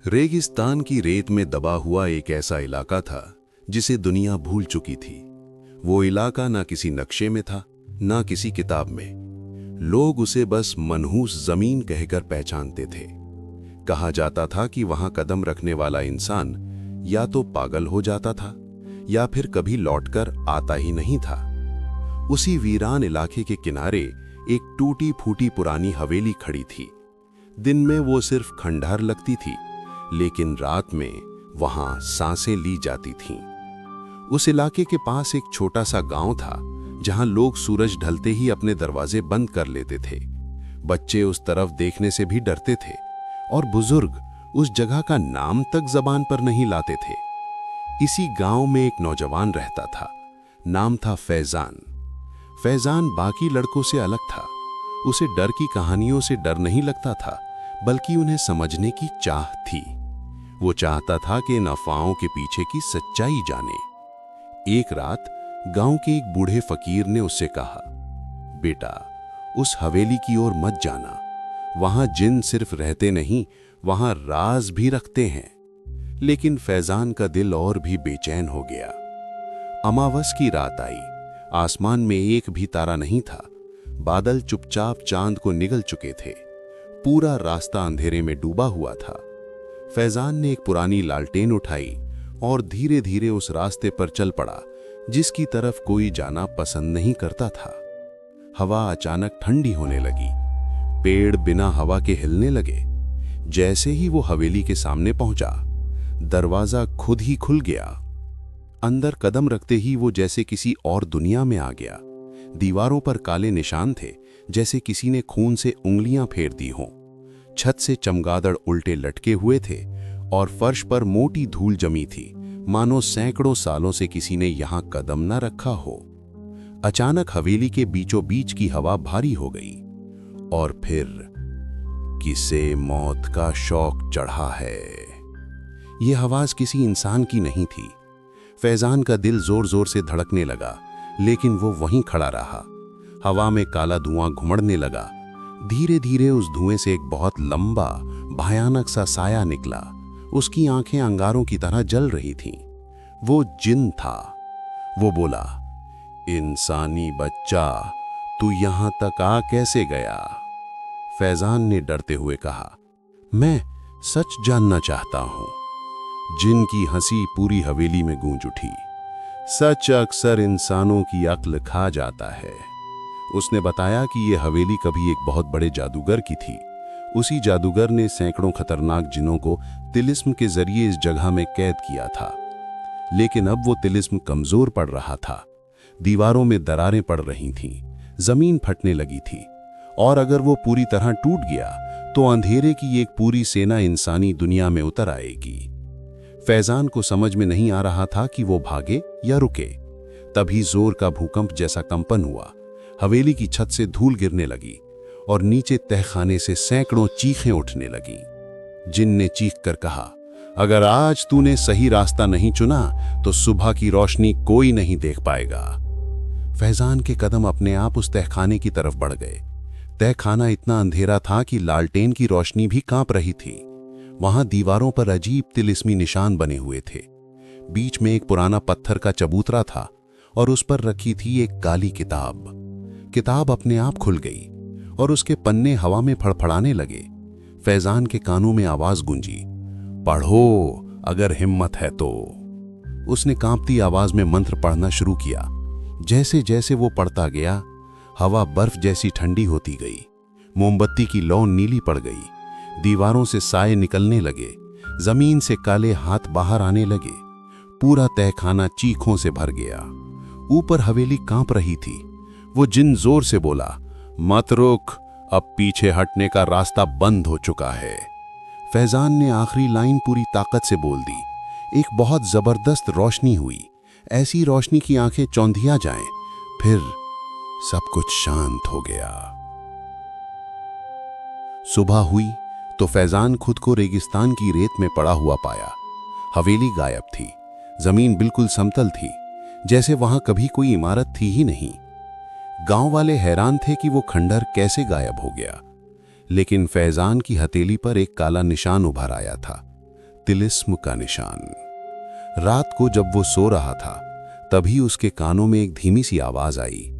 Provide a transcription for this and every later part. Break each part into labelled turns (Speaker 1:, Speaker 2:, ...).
Speaker 1: रेगिस्तान की रेत में दबा हुआ एक ऐसा इलाका था जिसे दुनिया भूल चुकी थी। वो इलाका ना किसी नक्शे में था, ना किसी किताब में। लोग उसे बस मनहूस जमीन कहकर पहचानते थे। कहा जाता था कि वहां कदम रखने वाला इंसान या तो पागल हो जाता था या फिर कभी लौटकर आता ही नहीं था। उसी वीरान इलाके के किनारे एक टूटी फूटी पुरानी हवेली खड़ी थी। दिन में वो सिर्फ खंडहर लगती थी, लेकिन रात में वहां सांसें ली जाती थीं। उस इलाके के पास एक छोटा सा गांव था जहां लोग सूरज ढलते ही अपने दरवाजे बंद कर लेते थे। बच्चे उस तरफ देखने से भी डरते थे और बुजुर्ग उस जगह का नाम तक जबान पर नहीं लाते थे। इसी गांव में एक नौजवान रहता था। नाम था फैजान। फैजान बाकी लड़कों से अलग था। उसे डर की कहानियों से डर नहीं लगता था, बल्कि उन्हें समझने की चाह थी। वो चाहता था कि इन अफवाहों के पीछे की सच्चाई जाने। एक रात गांव के एक बूढ़े फकीर ने उससे कहा, बेटा, उस हवेली की ओर मत जाना। वहां जिन सिर्फ रहते नहीं, वहां राज भी रखते हैं। लेकिन फैजान का दिल और भी बेचैन हो गया। अमावस की रात आई। आसमान में एक भी तारा नहीं था। बादल चुपचाप चांद को निगल चुके थे। पूरा रास्ता अंधेरे में डूबा हुआ था। फैजान ने एक पुरानी लालटेन उठाई और धीरे धीरे उस रास्ते पर चल पड़ा जिसकी तरफ कोई जाना पसंद नहीं करता था। हवा अचानक ठंडी होने लगी। पेड़ बिना हवा के हिलने लगे। जैसे ही वो हवेली के सामने पहुंचा, दरवाजा खुद ही खुल गया। अंदर कदम रखते ही वो जैसे किसी और दुनिया में आ गया। दीवारों पर काले निशान थे, जैसे किसी ने खून से उंगलियां फेर दी हों। छत से चमगादड़ उल्टे लटके हुए थे और फर्श पर मोटी धूल जमी थी, मानो सैकड़ों सालों से किसी ने यहां कदम न रखा हो। अचानक हवेली के बीचों बीच की हवा भारी हो गई और फिर किसे मौत का शौक चढ़ा है। यह आवाज किसी इंसान की नहीं थी। फैजान का दिल जोर जोर से धड़कने लगा, लेकिन वो वहीं खड़ा रहा। हवा में काला धुआं घुमड़ने लगा। धीरे धीरे उस धुएं से एक बहुत लंबा भयानक सा साया निकला। उसकी आंखें अंगारों की तरह जल रही थीं। वो जिन था। वो बोला, इंसानी बच्चा, तू यहां तक आ कैसे गया? फैजान ने डरते हुए कहा, मैं सच जानना चाहता हूं। जिन की हंसी पूरी हवेली में गूंज उठी। सच अक्सर इंसानों की अक्ल खा जाता है। उसने बताया कि यह हवेली कभी एक बहुत बड़े जादूगर की थी। उसी जादूगर ने सैकड़ों खतरनाक जिनों को तिलिस्म के जरिए इस जगह में कैद किया था। लेकिन अब वो तिलिस्म कमजोर पड़ रहा था। दीवारों में दरारें पड़ रही थीं, जमीन फटने लगी थी, और अगर वो पूरी तरह टूट गया तो अंधेरे की एक पूरी सेना इंसानी दुनिया में उतर आएगी। फैजान को समझ में नहीं आ रहा था कि वो भागे या रुके। तभी जोर का भूकंप जैसा कंपन हुआ। हवेली की छत से धूल गिरने लगी और नीचे तहखाने से सैकड़ों चीखें उठने लगी। जिन ने चीख कर कहा, अगर आज तूने सही रास्ता नहीं चुना तो सुबह की रोशनी कोई नहीं देख पाएगा। फैजान के कदम अपने आप उस तहखाने की तरफ बढ़ गए। तहखाना इतना अंधेरा था कि लालटेन की रोशनी भी कांप रही थी। वहां दीवारों पर अजीब तिलिस्मी निशान बने हुए थे। बीच में एक पुराना पत्थर का चबूतरा था और उस पर रखी थी एक काली किताब। किताब अपने आप खुल गई और उसके पन्ने हवा में फड़फड़ाने लगे। फैजान के कानों में आवाज गूंजी, पढ़ो अगर हिम्मत है तो। उसने कांपती आवाज में मंत्र पढ़ना शुरू किया। जैसे जैसे वो पढ़ता गया, हवा बर्फ जैसी ठंडी होती गई। मोमबत्ती की लौ नीली पड़ गई। दीवारों से साए निकलने लगे। जमीन से काले हाथ बाहर आने लगे। पूरा तहखाना चीखों से भर गया। ऊपर हवेली कांप रही थी। वो जिन जोर से बोला, मत रुक, अब पीछे हटने का रास्ता बंद हो चुका है। फैजान ने आखिरी लाइन पूरी ताकत से बोल दी। एक बहुत जबरदस्त रोशनी हुई, ऐसी रोशनी की आंखें चौंधिया जाएं। फिर सब कुछ शांत हो गया। सुबह हुई तो फैजान खुद को रेगिस्तान की रेत में पड़ा हुआ पाया। हवेली गायब थी। जमीन बिल्कुल समतल थी, जैसे वहां कभी कोई इमारत थी ही नहीं। गांव वाले हैरान थे कि वो खंडहर कैसे गायब हो गया। लेकिन फैजान की हथेली पर एक काला निशान उभर आया था। तिलिस्म का निशान। रात को जब वो सो रहा था, तभी उसके कानों में एक धीमी सी आवाज आई,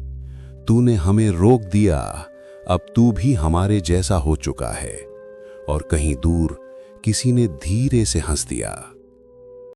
Speaker 1: तूने हमें रोक दिया, अब तू भी हमारे जैसा हो चुका है। और कहीं दूर किसी ने धीरे से हंस दिया।